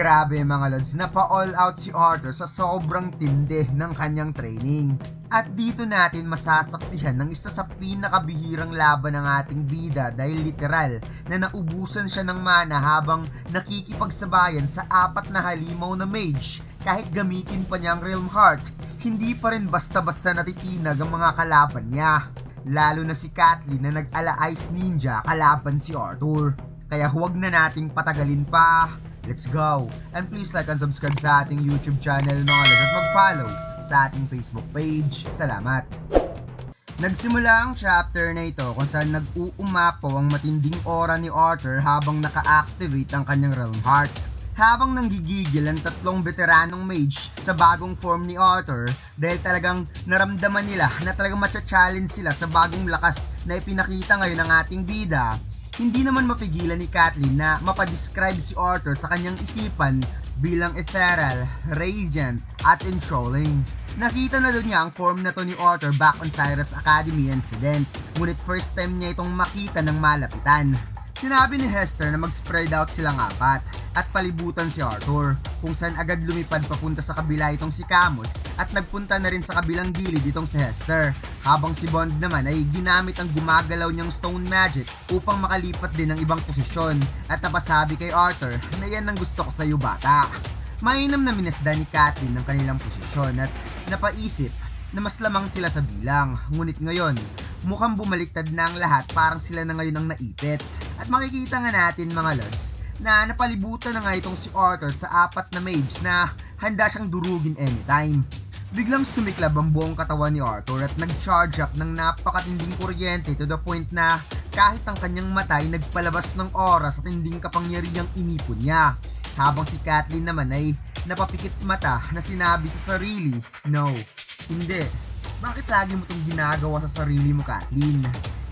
Grabe mga lods, napa-all out si Arthur sa sobrang tindi ng kanyang training. At dito natin masasaksihan ng isa sa pinakabihirang laban ng ating bida dahil literal na naubusan siya ng mana habang nakikipagsabayan sa 4 na halimaw na mage. Kahit gamitin pa niya ang Realm Heart, hindi pa rin basta-basta natitinag ang mga kalaban niya. Lalo na si Kathleen na nag-ala Ice Ninja kalaban si Arthur. Kaya huwag na nating patagalin pa. Let's go! And please like and subscribe sa ating YouTube channel mga lods at mag-follow sa ating Facebook page. Salamat! Nagsimula ang chapter na ito kung saan nag-uumapaw ang matinding aura ni Arthur habang naka-activate ang kanyang Realm Heart. Habang nanggigigil ang 3 veteranong mage sa bagong form ni Arthur dahil talagang naramdaman nila na talagang matcha-challenge sila sa bagong lakas na ipinakita ngayon ng ating bida, hindi naman mapigilan ni Kathleen na mapadescribe si Arthur sa kanyang isipan bilang ethereal, radiant, at enthralling. Nakita na doon niya ang form na to ni Arthur back on Cyrus Academy incident, ngunit first time niya itong makita ng malapitan. Sinabi ni Hester na mag-spread out silang 4 at palibutan si Arthur, kung saan agad lumipad papunta sa kabila itong si Camus at nagpunta na rin sa kabilang gilid itong si Hester, habang si Bond naman ay ginamit ang gumagalaw niyang stone magic upang makalipat din ng ibang posisyon at napasabi kay Arthur na yan ang gusto ko sa iyo bata. Mainam na minasda ni Kathleen ng kanilang posisyon at napaisip na mas lamang sila sa bilang, ngunit ngayon mukhang bumaliktad na ang lahat, parang sila na ngayon ang naipit. At makikita nga natin mga lods na napalibutan na nga itong si Arthur sa 4 na mage na handa siyang durugin anytime. Biglang sumiklab ang buong katawan ni Arthur at nag-charge up ng napakatinding kuryente to the point na kahit ang kanyang mata ay nagpalabas ng aura sa tinding kapangyarihang inipon niya. Habang si Kathleen naman ay napapikit mata na sinabi sa sarili, "No, hindi. Bakit lagi mo itong ginagawa sa sarili mo, Kathleen?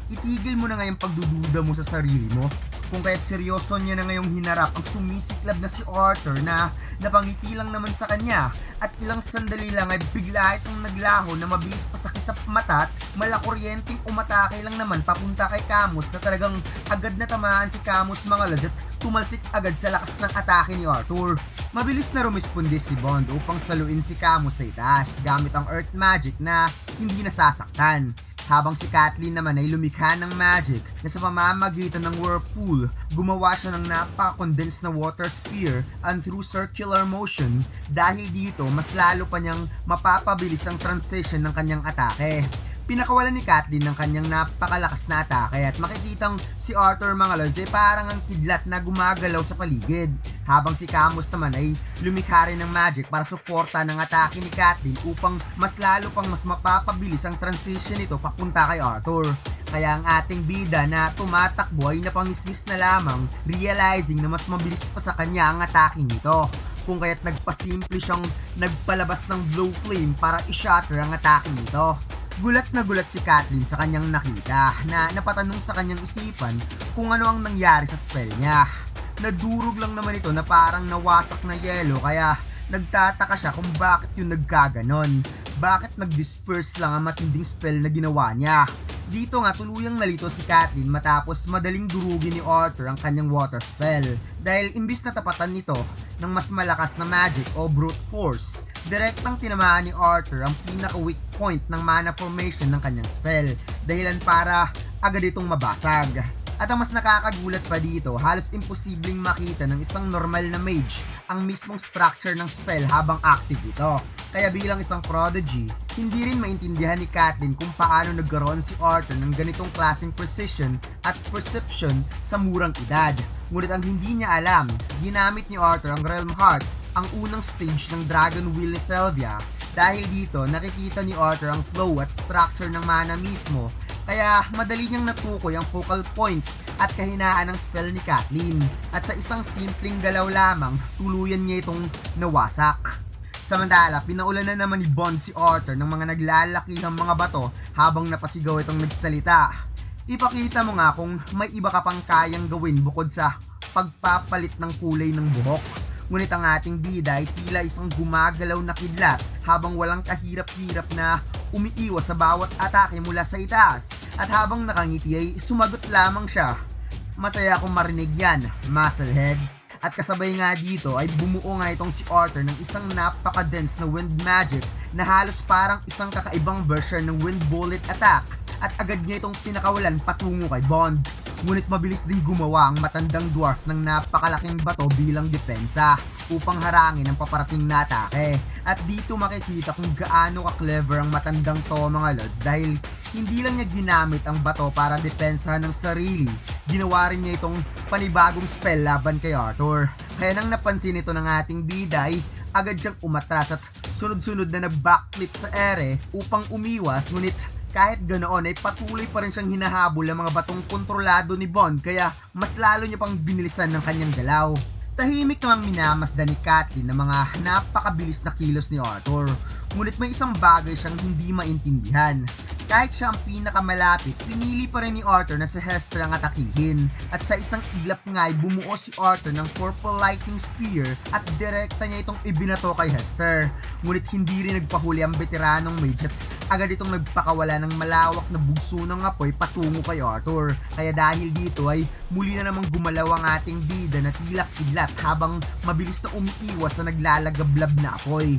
Itigil mo na ngayong pagdududa mo sa sarili mo." Kung kaya't seryoso niya na ngayong hinarap ang sumisiklab na si Arthur na napangiti lang naman sa kanya at ilang sandali lang ay bigla itong naglaho na mabilis pa sa kisap mata at malakuryenteng umatake lang naman papunta kay Camus na talagang agad na tamaan si Camus mga lods at tumalsik agad sa lakas ng atake ni Arthur. Mabilis na rumisponde si Bond upang saluin si Camus sa itaas gamit ang Earth Magic na hindi nasasaktan. Habang si Kathleen naman ay lumikha ng magic na sa pamamagitan ng whirlpool, gumawa siya ng napaka-condensed na water spear and through circular motion, dahil dito mas lalo pa niyang mapapabilis ang transition ng kanyang atake. Pinakawalan ni Kathleen ng kanyang napakalakas na atake at makikitang si Arthur mga lods ay parang ang kidlat na gumagalaw sa paligid, habang si Camus naman ay lumikha rin ng magic para suporta ng atake ni Kathleen upang mas lalo pang mas mapapabilis ang transition nito papunta kay Arthur. Kaya ang ating bida na tumatakbo ay napangisnis na lamang, realizing na mas mabilis pa sa kanya ang atake nito, kung kaya't nagpasimple siyang nagpalabas ng blow flame para i-shatter ang atake nito. Gulat na gulat si Kathleen sa kanyang nakita na napatanong sa kanyang isipan kung ano ang nangyari sa spell niya. Nadurog lang naman ito na parang nawasak na yelo, kaya nagtataka siya kung bakit yung nagkaganon. Bakit nag-disperse lang ang matinding spell na ginawa niya. Dito nga tuluyang nalito si Kathleen matapos madaling durugin ni Arthur ang kanyang water spell, dahil imbis na tapatan nito ng mas malakas na magic o brute force, direktang tinamaan ni Arthur ang pinaka-weak point ng mana formation ng kanyang spell, dahilan para agad itong mabasag. At ang mas nakakagulat pa dito, halos imposibleng makita ng isang normal na mage ang mismong structure ng spell habang active ito. Kaya bilang isang prodigy, hindi rin maintindihan ni Kathleen kung paano nagkaroon si Arthur ng ganitong klaseng precision at perception sa murang edad. Ngunit ang hindi niya alam, ginamit ni Arthur ang Realm Heart, ang unang stage ng Dragon Wheel ni Sylvia. Dahil dito, nakikita ni Arthur ang flow at structure ng mana mismo, kaya madali niyang natukoy ang focal point at kahinaan ng spell ni Kathleen. At sa isang simpleng galaw lamang, tuluyan niya itong nawasak. Samantala, pinaulan na naman ni Bond si Arthur ng mga naglalakihang mga bato habang napasigaw itong nagsalita. Ipakita mo nga kung may iba ka pang kayang gawin bukod sa pagpapalit ng kulay ng buhok. Ngunit ang ating bida ay tila isang gumagalaw na kidlat habang walang kahirap-hirap na umiiwas sa bawat atake mula sa itaas, at habang nakangiti ay sumagot lamang siya. "Masaya akong marinig yan, Musclehead." At kasabay nga dito ay bumuo nga itong si Arthur ng isang napaka-dense na wind magic na halos parang isang kakaibang version ng wind bullet attack at agad niya itong pinakawalan patungo kay Bond. Ngunit mabilis din gumawa ang matandang dwarf ng napakalaking bato bilang depensa upang harangin ang paparating na atake. At dito makikita kung gaano ka-clever ang matandang to mga lods dahil hindi lang niya ginamit ang bato para depensahan ng sarili, ginawa rin niya itong panibagong spell laban kay Arthur. Kaya nang napansin ito ng ating bida ay agad siyang umatras at sunod-sunod na nag-backflip sa ere upang umiwas, ngunit kahit ganoon ay patuloy pa rin siyang hinahabol ang mga batong kontrolado ni Bond kaya mas lalo niya pang binilisan ng kanyang galaw. Tahimik namang minamasdan ni Kathleen ng mga napakabilis na kilos ni Arthur, ngunit may isang bagay siyang hindi maintindihan. Kahit siya ang pinakamalapit, pinili pa rin ni Arthur na si Hester ang atakihin. At sa isang iglap nga ay bumuo si Arthur ng Purple Lightning Spear at direkta niya itong ibinato kay Hester. Ngunit hindi rin nagpahuli ang veteranong mage at agad itong nagpakawala ng malawak na bugso ng apoy patungo kay Arthur. Kaya dahil dito ay muli na namang gumalaw ang ating bida na tila kidlat habang mabilis na umiiwas sa naglalagablab na apoy.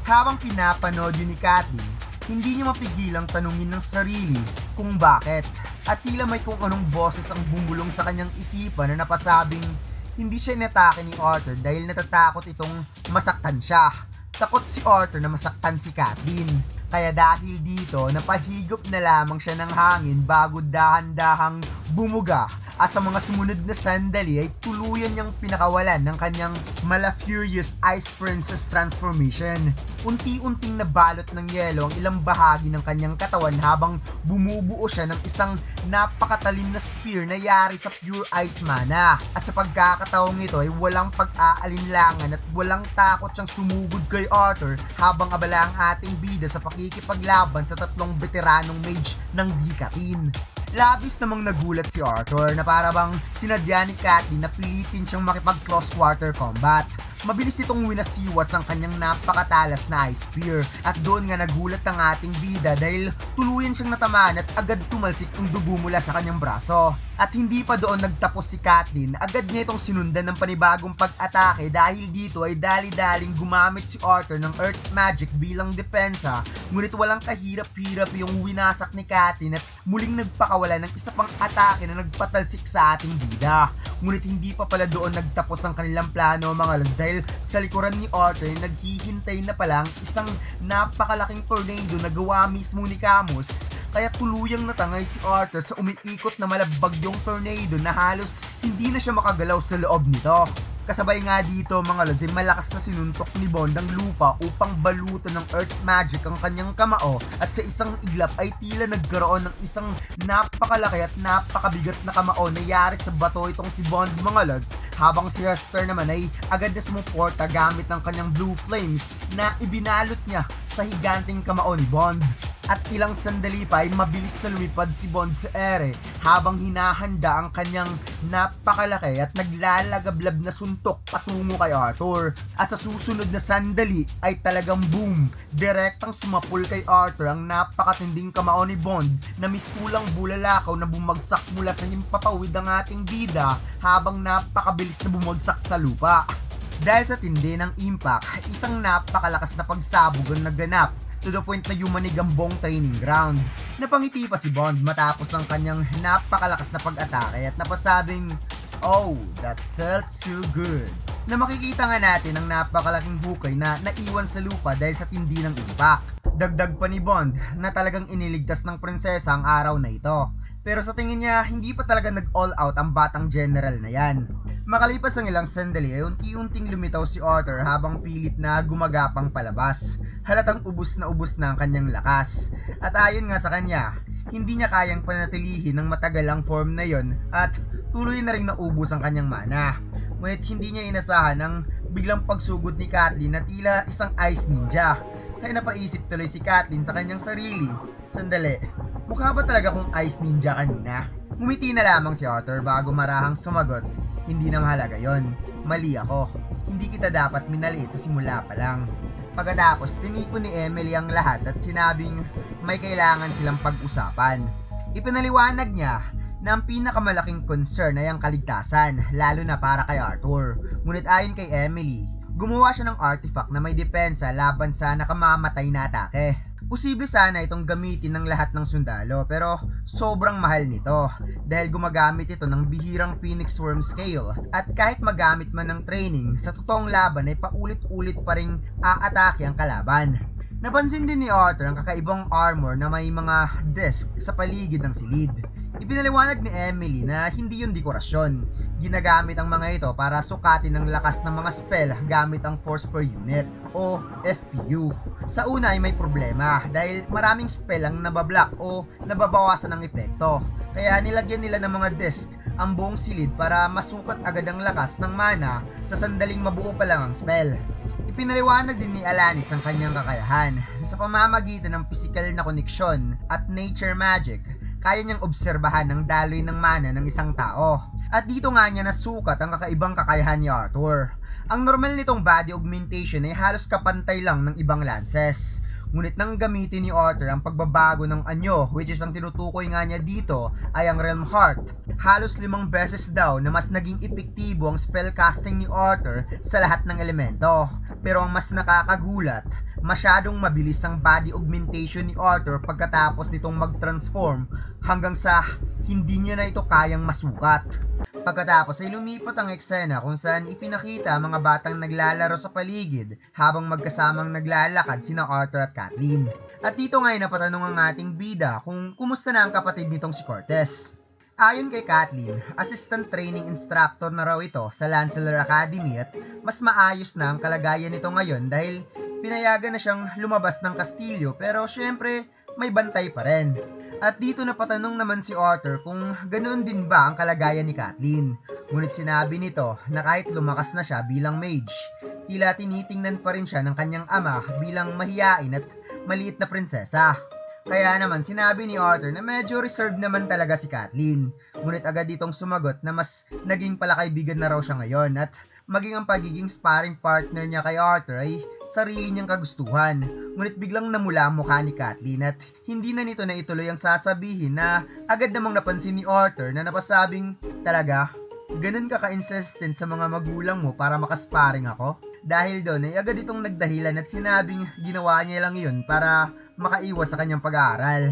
Habang pinapanood yun ni Kathleen, hindi niya mapigilang tanungin ng sarili kung bakit. At tila may kung anong boses ang bumulong sa kanyang isipan na napasabing hindi siya inatake ni Arthur dahil natatakot itong masaktan siya. Takot si Arthur na masaktan si Kathleen. Kaya dahil dito, napahigop na lamang siya ng hangin bago dahan-dahang bumuga. At sa mga sumunod na sandali ay tuluyan niyang pinakawalan ng kanyang Malafurious Ice Princess transformation. Unti-unting nabalot ng yelo ang ilang bahagi ng kanyang katawan habang bumubuo siya ng isang napakatalim na spear na yari sa pure ice mana. At sa pagkakataong ito ay walang pag-aalinlangan at walang takot siyang sumugod kay Arthur habang abala ang ating bida sa pakikipaglaban sa tatlong veteranong mage ng Dikatin. Labis namang nagulat si Arthur na para bang sinadya ni Kathleen na pilitin siyang makipag cross-quarter combat. Mabilis itong winasiwas ang kanyang napakatalas na ice spear at doon nga nagulat ang ating bida dahil tuluyan siyang natamaan at agad tumalsik ang dugo mula sa kanyang braso. At hindi pa doon nagtapos si Kathleen, agad niya itong sinundan ng panibagong pag-atake dahil dito ay dali-daling gumamit si Arthur ng Earth Magic bilang depensa, ngunit walang kahirap-hirap yung winasak ni Kathleen at muling nagpakawala ng isa pang atake na nagpatalsik sa ating bida. Ngunit hindi pa pala doon nagtapos ang kanilang plano mga lads dahil sa likuran ni Arthur ay naghihintay na pala ang isang napakalaking tornado na gawa mismo ni Camus. Kaya tuluyang natangay si Arthur sa umiikot na malabbag yung tornado na halos hindi na siya makagalaw sa loob nito. Kasabay nga dito mga lods ay malakas na sinuntok ni Bond ang lupa upang balutan ng Earth Magic ang kanyang kamao at sa isang iglap ay tila nagkaroon ng isang napakalaki at napakabigat na kamao na yari sa bato itong si Bond mga lods, habang si Hester naman ay agad na sumuporta gamit ng kanyang blue flames na ibinalot niya sa higanting kamao ni Bond. At ilang sandali pa ay mabilis na lumipad si Bond sa ere habang hinahanda ang kanyang napakalaki at naglalagablab na suntok patungo kay Arthur. At sa susunod na sandali ay talagang boom! Direktang sumapul kay Arthur ang napakatinding kamao ni Bond na mistulang bulalakaw na bumagsak mula sa himpapawid ng ating bida habang napakabilis na bumagsak sa lupa. Dahil sa tindi ng impact, isang napakalakas na pagsabog ang naganap to the point na yumanig ang buong training ground. Napangiti pa si Bond matapos ang kanyang napakalakas na pag-atake at napasabing, "Oh, that felt so good." Na makikita nga natin ang napakalaking hukay na naiwan sa lupa dahil sa tindi ng impact. Dagdag pa ni Bond na talagang iniligtas ng prinsesa ang araw na ito. Pero sa tingin niya, hindi pa talaga nag-all out ang batang general na yan. Makalipas ang ilang sandali ay unti-unting lumitaw si Arthur habang pilit na gumagapang palabas. Halatang ubos na ang kanyang lakas. At ayon nga sa kanya, hindi niya kayang panatilihin ng matagal ang form na yon at tuloy na rin naubos ang kanyang mana. Ngunit hindi niya inasahan ang biglang pagsugod ni Kathleen na tila isang ice ninja. Kaya napaisip tuloy si Kathleen sa kanyang sarili, "Sandali, mukha ba talaga kung ice ninja kanina?" Ngumiti na lamang si Arthur bago marahang sumagot, "Hindi na mahalaga yon. Mali ako. Hindi kita dapat minaliit sa simula pa lang." Pagkatapos, tinipon ni Emily ang lahat at sinabing may kailangan silang pag-usapan. Ipinaliwanag niya, na ang pinakamalaking concern ay ang kaligtasan, lalo na para kay Arthur. Ngunit ayon kay Emily, gumawa siya ng artifact na may depensa laban sa nakamamatay na atake. Posible sana itong gamitin ng lahat ng sundalo pero sobrang mahal nito dahil gumagamit ito ng bihirang Phoenix Worm Scale at kahit magamit man ng training, sa totoong laban ay paulit-ulit pa ring aatake ang kalaban. Napansin din ni Arthur ang kakaibang armor na may mga disc sa paligid ng silid. Ipinaliwanag ni Emily na hindi yun dekorasyon. Ginagamit ang mga ito para sukatin ang lakas ng mga spell gamit ang force per unit o FPU. Sa una ay may problema dahil maraming spell ang nabablock o nababawasan ng epekto. Kaya nilagyan nila ng mga disc ang buong silid para masukat agad ang lakas ng mana sa sandaling mabuo pa lang ang spell. Ipinaliwanag din ni Alanis ang kanyang kakayahan na sa pamamagitan ng pisikal na koneksyon at nature magic, kaya niyang obserbahan ang daloy ng mana ng isang tao. At dito nga niya nasukat ang kakaibang kakayahan ni Arthur. Ang normal nitong body augmentation ay halos kapantay lang ng ibang lances. Ngunit nang gamitin ni Arthur ang pagbabago ng anyo, which is ang tinutukoy nga niya dito ay ang Realm Heart, halos 5 beses daw na mas naging epektibo ang spellcasting ni Arthur sa lahat ng elemento. Pero ang mas nakakagulat, masyadong mabilis ang body augmentation ni Arthur pagkatapos nitong mag-transform hanggang sa hindi niya na ito kayang masukat. Pagkatapos ay lumipat ang eksena kung saan ipinakita ang mga batang naglalaro sa paligid habang magkasamang naglalakad sina Arthur at Kathleen. At dito nga ay napatanong ang ating bida kung kumusta na ang kapatid nitong si Cortez. Ayon kay Kathleen, assistant training instructor na raw ito sa Lancelot Academy at mas maayos na ang kalagayan nito ngayon dahil pinayagan na siyang lumabas ng kastilyo pero syempre may bantay pa rin. At dito napatanong naman si Arthur kung ganoon din ba ang kalagayan ni Kathleen. Ngunit sinabi nito na kahit lumakas na siya bilang mage, tila tinitingnan pa rin siya ng kanyang ama bilang mahiyain at maliit na prinsesa. Kaya naman sinabi ni Arthur na medyo reserved naman talaga si Kathleen. Ngunit agad ditong sumagot na mas naging palakaibigan na raw siya ngayon at maging ang pagiging sparring partner niya kay Arthur ay sarili niyang kagustuhan. Ngunit biglang namula ang mukha ni Kathleen at hindi na nito na ituloy ang sasabihin na agad namang napansin ni Arthur na napasabing, talaga, ganun ka ka-insistent sa mga magulang mo para makasparring ako? Dahil doon ay agad itong nagdahilan at sinabing ginawa niya lang yun para makaiwas sa kanyang pag-aaral.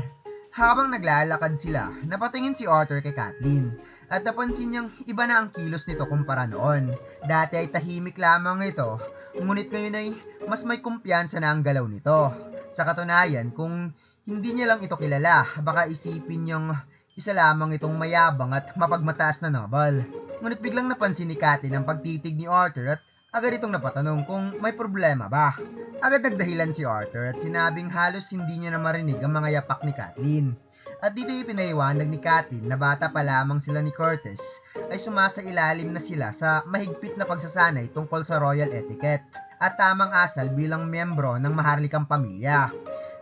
Habang naglalakad sila, napatingin si Arthur kay Kathleen at napansin niyang iba na ang kilos nito kumpara noon. Dati ay tahimik lamang ito, ngunit ngayon ay mas may kumpiyansa na ang galaw nito. Sa katunayan, kung hindi niya lang ito kilala, baka isipin niyang isa lamang itong mayabang at mapagmataas na noble. Ngunit biglang napansin ni Kathleen ang pagtitig ni Arthur at agad itong napatanong kung may problema ba. Agad nagdahilan si Arthur at sinabing halos hindi niya na marinig ang mga yapak ni Kathleen. At dito ipinaiwanag ni Kathleen na bata pa lamang sila ni Curtis ay sumasailalim na sila sa mahigpit na pagsasanay tungkol sa royal etiquette at tamang asal bilang miyembro ng maharlikang pamilya.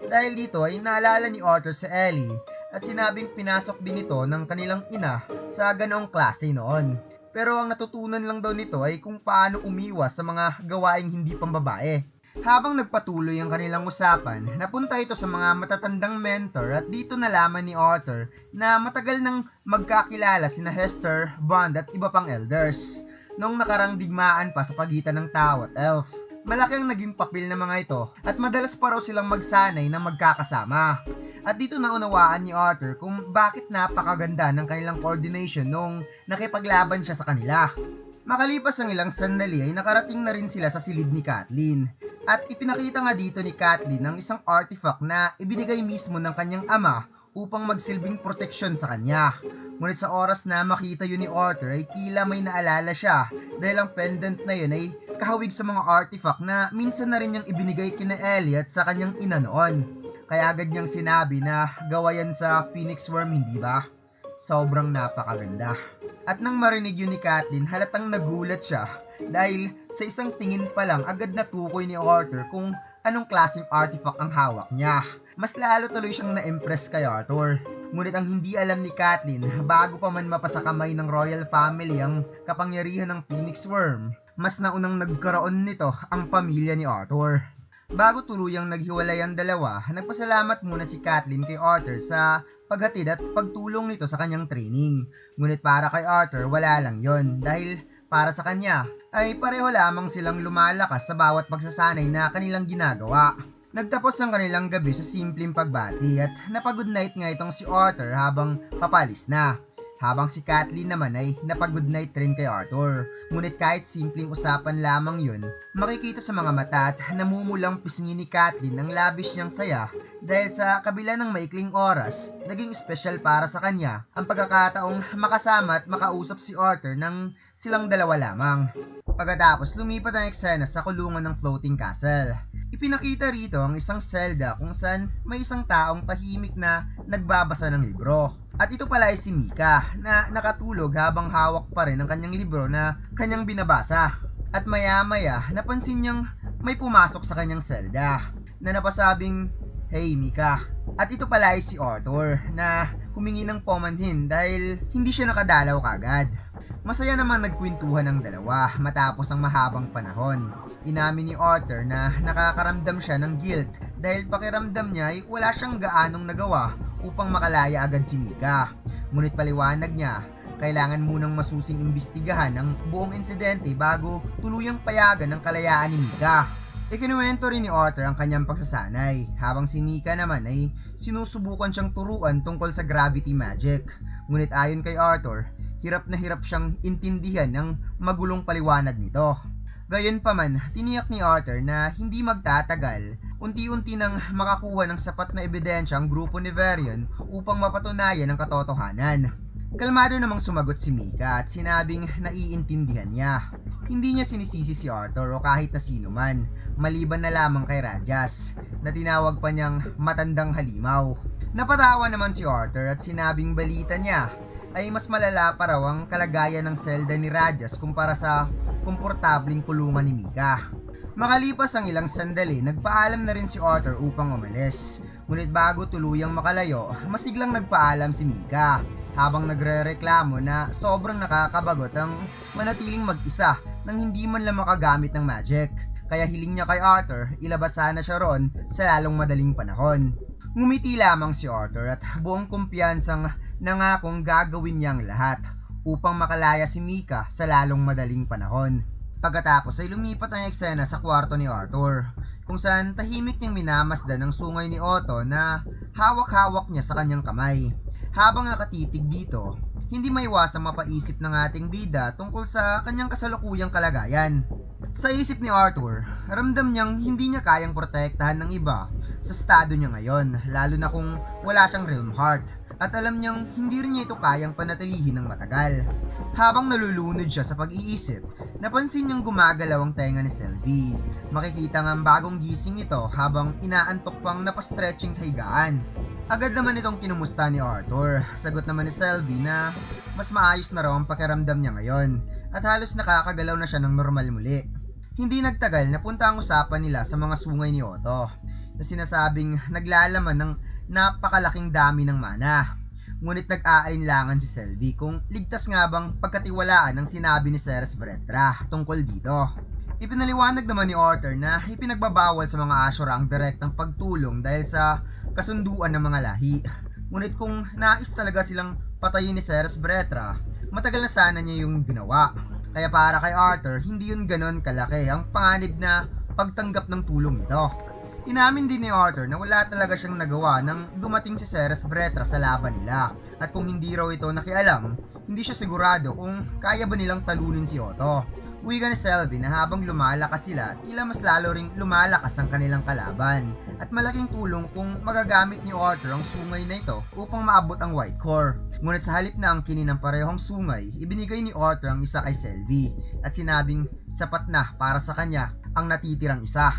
Dahil dito ay naalala ni Arthur si Ellie at sinabing pinasok din ito ng kanilang ina sa ganoong klase noon. Pero ang natutunan lang daw nito ay kung paano umiwas sa mga gawaing hindi pambabae. Habang nagpatuloy ang kanilang usapan, napunta ito sa mga matatandang mentor at dito nalaman ni Arthur na matagal nang magkakilala sina Hester, Bond at iba pang elders noong nakarang digmaan pa sa pagitan ng tao at elf. Malaki ang naging papel ng mga ito at madalas pa raw silang magsanay na magkakasama. At dito naunawaan ni Arthur kung bakit napakaganda ng kanilang coordination nung nakipaglaban siya sa kanila. Makalipas ang ilang sandali ay nakarating na rin sila sa silid ni Kathleen. At ipinakita nga dito ni Kathleen ang isang artifact na ibinigay mismo ng kanyang ama upang magsilbing proteksyon sa kanya. Ngunit sa oras na makita yun ni Arthur ay tila may naalala siya dahil ang pendant na yun ay kahawig sa mga artifact na minsan na rin niyang ibinigay kina Ellie at sa kanyang ina noon. Kaya agad niyang sinabi na gawa yan sa Phoenix Worm, hindi ba? Sobrang napakaganda. At nang marinig yun ni Kathleen, halatang nagulat siya dahil sa isang tingin pa lang agad natukoy ni Arthur kung anong klaseng artifact ang hawak niya. Mas lalo tuloy siyang na-impress kay Arthur. Ngunit ang hindi alam ni Kathleen, bago pa man mapasa kamay ng royal family ang kapangyarihan ng Phoenix Worm, mas naunang nagkaroon nito ang pamilya ni Arthur. Bago tuluyang naghiwalay ang dalawa, nagpasalamat muna si Kathleen kay Arthur sa paghatid at pagtulong nito sa kanyang training. Ngunit para kay Arthur, wala lang yon dahil para sa kanya ay pareho lamang silang lumalakas sa bawat pagsasanay na kanilang ginagawa. Nagtapos ang kanilang gabi sa simpleng pagbati at napag-good night nga itong si Arthur habang papalis na. Habang si Kathleen naman ay napag-good night rin kay Arthur. Ngunit kahit simpleng usapan lamang yun, makikita sa mga mata at namumulang pisngi ni Kathleen ang labis niyang saya dahil sa kabila ng maikling oras, naging espesyal para sa kanya ang pagkakataong makasama at makausap si Arthur ng silang dalawa lamang. Pagkatapos lumipat ang eksena sa kulungan ng floating castle. Ipinakita rito ang isang selda kung saan may isang taong tahimik na nagbabasa ng libro. At ito pala ay si Mika na nakatulog habang hawak pa rin ang kanyang libro na kanyang binabasa. At maya-maya napansin niyang may pumasok sa kanyang selda na napasabing, "Hey Mika." At ito pala ay si Arthur na humingi ng paumanhin dahil hindi siya nakadalaw kagad. Masaya naman nagkwentuhan ng dalawa matapos ang mahabang panahon. Inamin ni Arthur na nakakaramdam siya ng guilt dahil pakiramdam niya ay wala siyang gaanong nagawa upang makalaya agad si Mika. Ngunit paliwanag niya, kailangan munang masusing imbestigahan ang buong insidente bago tuluyang payagan ang kalayaan ni Mika. Ikinuwento rin ni Arthur ang kanyang pagsasanay, habang si Mika naman ay sinusubukan siyang turuan tungkol sa gravity magic. Ngunit ayon kay Arthur, hirap na hirap siyang intindihan ng magulong paliwanag nito. Gayunpaman, tiniyak ni Arthur na hindi magtatagal, unti-unti nang makakuha ng sapat na ebidensya ang grupo ni Varian upang mapatunayan ang katotohanan. Kalmado namang sumagot si Mika at sinabing naiintindihan niya. Hindi niya sinisisi si Arthur o kahit na sino man, maliban na lamang kay Rajas, na tinawag pa niyang matandang halimaw. Napatawa naman si Arthur at sinabing balita niya ay mas malala pa raw ang kalagayan ng selda ni Rajas kumpara sa komportabling kulungan ni Mika. Makalipas ang ilang sandali, nagpaalam na rin si Arthur upang umalis. Ngunit bago tuluyang makalayo, masiglang nagpaalam si Mika habang nagrereklamo na sobrang nakakabagot ang manatiling mag-isa nang hindi man lang makagamit ng magic. Kaya hiling niya kay Arthur, ilabas sana siya roon sa lalong madaling panahon. Ngumiti lamang si Arthur at buong kumpiyansang nangakong gagawin niya ang lahat upang makalaya si Mika sa lalong madaling panahon. Pagkatapos ay lumipat ang eksena sa kwarto ni Arthur, kung saan tahimik niyang minamasdan ang sungay ni Otto na hawak-hawak niya sa kanyang kamay. Habang nakatitig dito, hindi maiwasang mapaisip ng ating bida tungkol sa kanyang kasalukuyang kalagayan. Sa isip ni Arthur, ramdam niyang hindi niya kayang protektahan ng iba sa estado niya ngayon, lalo na kung wala siyang realm heart. At alam niyang hindi rin niya ito kayang panatilihin ng matagal. Habang nalulunod siya sa pag-iisip, napansin niyang gumagalaw ang tenga ni Selby. Makikita nga ang bagong gising ito habang inaantok pang napastretching sa higaan. Agad naman itong kinumusta ni Arthur. Sagot naman ni Selby na mas maayos na raw ang pakiramdam niya ngayon at halos nakakagalaw na siya ng normal muli. Hindi nagtagal napunta ang usapan nila sa mga sungay ni Otto na sinasabing naglalaman ng napakalaking dami ng mana. Ngunit nag-aalinlangan si Selby kung ligtas nga bang pagkatiwalaan ang sinabi ni Ceres Bretra tungkol dito. Ipinaliwanag naman ni Arthur na ipinagbabawal sa mga Ashura ang direktang pagtulong dahil sa kasunduan ng mga lahi. Ngunit kung nais talaga silang patayin ni Ceres Bretra, matagal na sana niya yung ginawa. Kaya para kay Arthur, hindi yun ganon kalaki ang panganib na pagtanggap ng tulong nito. Inamin din ni Arthur na wala talaga siyang nagawa nang dumating si Ceres Bretra sa laban nila, at kung hindi raw ito nakialam, hindi siya sigurado kung kaya ba nilang talunin si Otto. Wika ni Selby na habang lumalakas sila, tila mas lalo ring lumalakas ang kanilang kalaban, at malaking tulong kung magagamit ni Arthur ang sungay na ito upang maabot ang White Core. Ngunit sa halip na angkinin ng parehong sungay, ibinigay ni Arthur ang isa kay Selby at sinabing sapat na para sa kanya ang natitirang isa.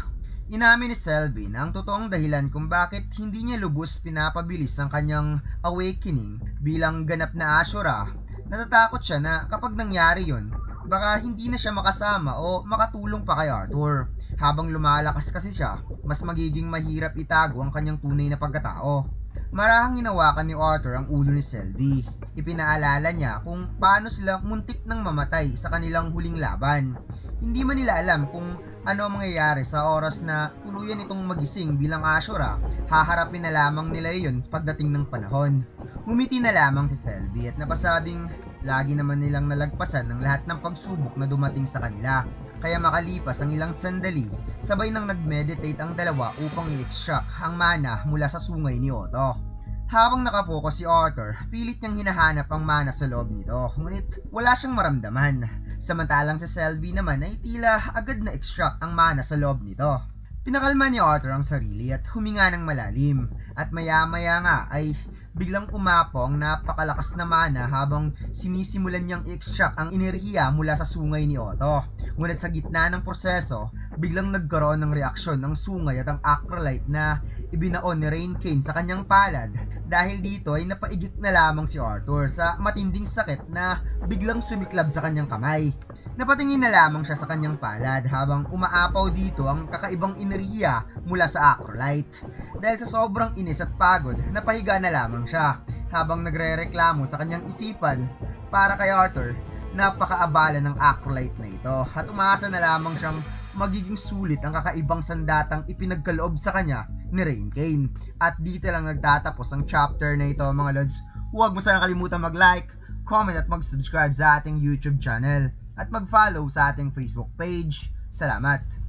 Inamin ni Selby na ang totoong dahilan kung bakit hindi niya lubos pinapabilis ang kanyang awakening bilang ganap na Ashura, natatakot siya na kapag nangyari yon, baka hindi na siya makasama o makatulong pa kay Arthur. Habang lumalakas kasi siya, mas magiging mahirap itago ang kanyang tunay na pagkatao. Marahang hinawakan ni Arthur ang ulo ni Selby. Ipinaalala niya kung paano sila muntik nang mamatay sa kanilang huling laban. Hindi man nila alam kung Ano ang mangyayari sa oras na tuluyan itong magising bilang Ashura? Haharapin na lamang nila iyon pagdating ng panahon. Ngumiti na lamang si Selby at napasabing lagi naman nilang nalagpasan ng lahat ng pagsubok na dumating sa kanila. Kaya makalipas ang ilang sandali, sabay nang nag-meditate ang dalawa upang i-extract ang mana mula sa sungay ni Otto. Habang nakapokus si Arthur, pilit niyang hinahanap ang mana sa loob nito, ngunit wala siyang maramdaman. Samantalang si Selby naman ay tila agad na extract ang mana sa loob nito. Pinakalma ni Arthur ang sarili at huminga ng malalim, at maya-maya nga ay biglang umapo ang napakalakas na mana habang sinisimulan niyang i-extract ang enerhiya mula sa sungay ni Otto. Ngunit sa gitna ng proseso, biglang nagkaroon ng reaksyon ang sungay at ang acrolite na ibinaon ni Rain Kane sa kanyang palad. Dahil dito ay napaigik na lamang si Arthur sa matinding sakit na biglang sumiklab sa kanyang kamay. Napatingin na lamang siya sa kanyang palad habang umaapaw dito ang kakaibang enerhiya mula sa acrolite. Dahil sa sobrang inis at pagod, napahiga na lamang siya habang nagrereklamo sa kanyang isipan. Para kay Arthur, napakaabala ng acrolite na ito at umaasa na lamang siyang magiging sulit ang kakaibang sandatang ipinagkaloob sa kanya ni Rain Kane. At dito lang nagtatapos ang chapter na ito mga lods. Huwag mo sana kalimutan mag-like, comment at mag-subscribe sa ating YouTube channel at mag-follow sa ating Facebook page. Salamat!